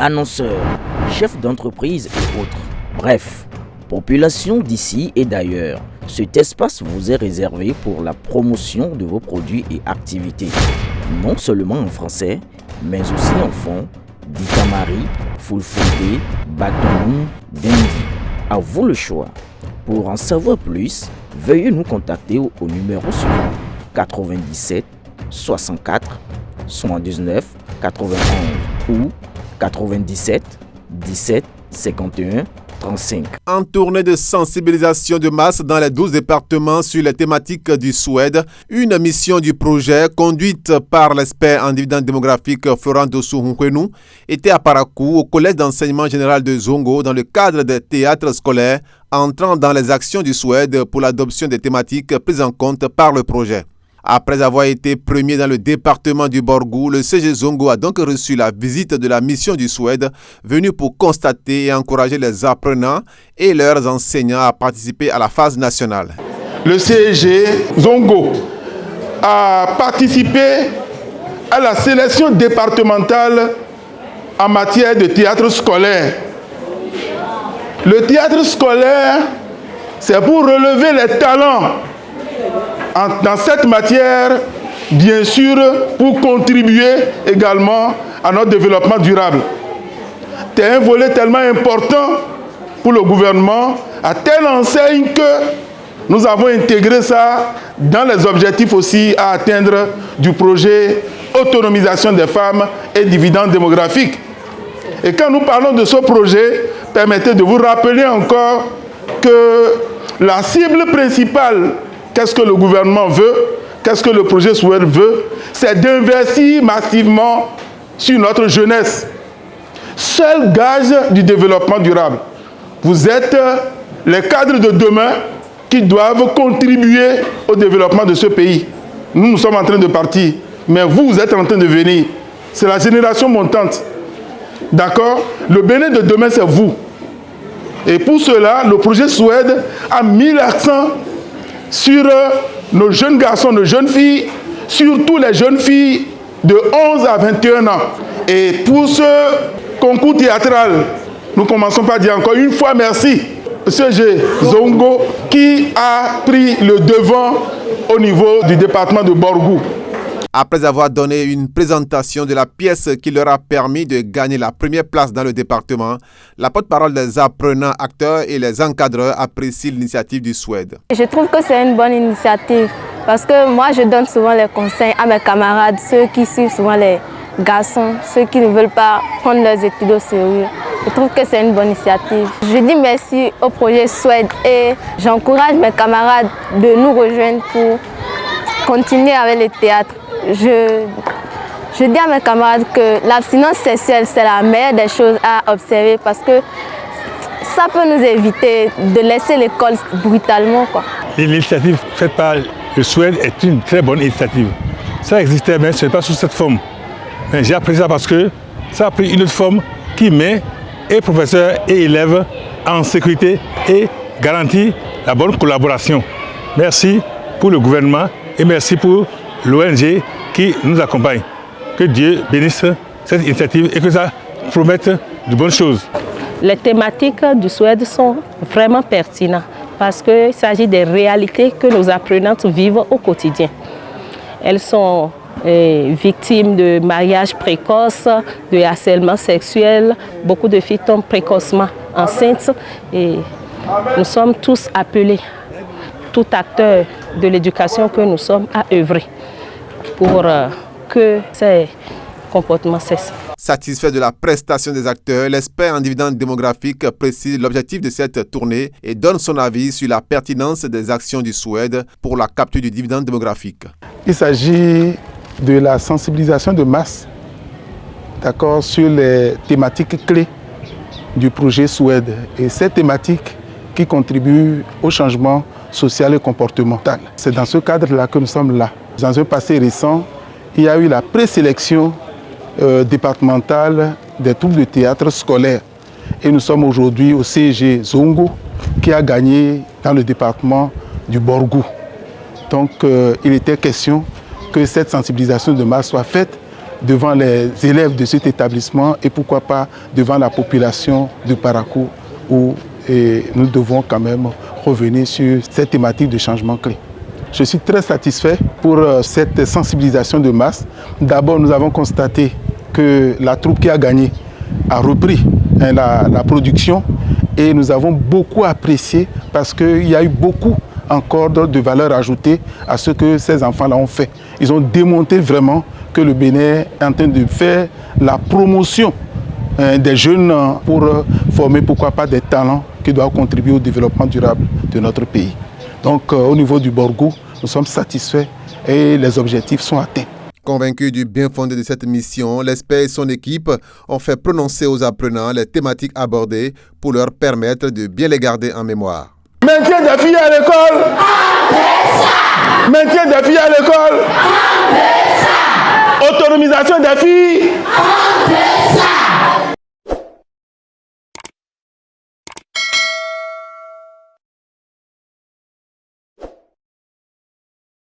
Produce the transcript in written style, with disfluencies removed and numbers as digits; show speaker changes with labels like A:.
A: annonceurs, chefs d'entreprise et autres. Bref, population d'ici et d'ailleurs, cet espace vous est réservé pour la promotion de vos produits et activités. Non seulement en français, mais aussi en fond, Dikamari, Fulfulde, Batoum, Dendi. À vous le choix. Pour en savoir plus, veuillez nous contacter au numéro suivant 97 64 79 91 ou 97 17 51 35.
B: En tournée de sensibilisation de masse dans les 12 départements sur les thématiques du Suède, une mission du projet conduite par l'expert en dividende démographique Florent Dossou-Hunkwenu était à Parakou au collège d'enseignement général de Zongo dans le cadre des théâtres scolaires entrant dans les actions du Suède pour l'adoption des thématiques prises en compte par le projet. Après avoir été premier dans le département du Borgou, le CG Zongo a donc reçu la visite de la mission du Suède, venue pour constater et encourager les apprenants et leurs enseignants à participer à la phase nationale.
C: Le CG Zongo a participé à la sélection départementale en matière de théâtre scolaire. Le théâtre scolaire, c'est pour relever les talents dans cette matière, bien sûr, pour contribuer également à notre développement durable. C'est un volet tellement important pour le gouvernement, à telle enseigne que nous avons intégré ça dans les objectifs aussi à atteindre du projet autonomisation des femmes et dividende démographique. Et quand nous parlons de ce projet, permettez de vous rappeler encore que la cible principale, qu'est-ce que le gouvernement veut, qu'est-ce que le projet Suède veut, c'est d'investir massivement sur notre jeunesse. Seul gage du développement durable. Vous êtes les cadres de demain qui doivent contribuer au développement de ce pays. Nous sommes en train de partir, mais vous êtes en train de venir. C'est la génération montante. D'accord? Le bénin de demain, c'est vous. Et pour cela, le projet Suède a mis l'accent sur nos jeunes garçons, nos jeunes filles, surtout les jeunes filles de 11 à 21 ans. Et pour ce concours théâtral, nous commençons par dire encore une fois merci CG Zongo qui a pris le devant au niveau du département de Borgou.
B: Après avoir donné une présentation de la pièce qui leur a permis de gagner la première place dans le département, la porte-parole des apprenants, acteurs et les encadreurs apprécient l'initiative du Suède.
D: Je trouve que c'est une bonne initiative parce que moi je donne souvent les conseils à mes camarades, ceux qui suivent souvent les garçons, ceux qui ne veulent pas prendre leurs études au sérieux. Je trouve que c'est une bonne initiative. Je dis merci au projet Suède et j'encourage mes camarades de nous rejoindre pour continuer avec le théâtre. Je dis à mes camarades que l'abstinence sexuelle, c'est la meilleure des choses à observer parce que ça peut nous éviter de laisser l'école brutalement.
E: L'initiative faite par le Suède est une très bonne initiative. Ça existait, mais ce n'est pas sous cette forme. J'ai apprécié ça parce que ça a pris une autre forme qui met et professeurs et élèves en sécurité et garantit la bonne collaboration. Merci pour le gouvernement et merci pour l'ONG qui nous accompagne. Que Dieu bénisse cette initiative et que ça promette de bonnes choses.
F: Les thématiques du Suède sont vraiment pertinentes parce qu'il s'agit des réalités que nos apprenantes vivent au quotidien. Elles sont victimes de mariage précoce, de harcèlement sexuel. Beaucoup de filles tombent précocement enceintes et nous sommes tous appelés, tout acteur de l'éducation que nous sommes, à œuvrer pour que ces comportements cessent.
B: Satisfait de la prestation des acteurs, l'expert en dividende démographique précise l'objectif de cette tournée et donne son avis sur la pertinence des actions du Suède pour la capture du dividende démographique.
C: Il s'agit de la sensibilisation de masse, d'accord, sur les thématiques clés du projet Suède. Et ces thématiques qui contribuent au changement social et comportemental. C'est dans ce cadre-là que nous sommes là. Dans un passé récent, il y a eu la présélection départementale des troupes de théâtre scolaire. Et nous sommes aujourd'hui au CG Zongo qui a gagné dans le département du Borgou. Donc il était question que cette sensibilisation de masse soit faite devant les élèves de cet établissement et pourquoi pas devant la population de Parakou où nous devons quand même revenir sur cette thématique de changement clé. Je suis très satisfait pour cette sensibilisation de masse. D'abord, nous avons constaté que la troupe qui a gagné a repris la production et nous avons beaucoup apprécié parce qu'il y a eu beaucoup encore de valeur ajoutée à ce que ces enfants-là ont fait. Ils ont démontré vraiment que le Bénin est en train de faire la promotion des jeunes pour former pourquoi pas des talents qui doivent contribuer au développement durable de notre pays. Donc au niveau du Borgou, nous sommes satisfaits et les objectifs sont atteints.
B: Convaincus du bien fondé de cette mission, l'ESPE et son équipe ont fait prononcer aux apprenants les thématiques abordées pour leur permettre de bien les garder en mémoire.
C: Maintien des filles à l'école. Maintien des filles à l'école. Autonomisation des filles.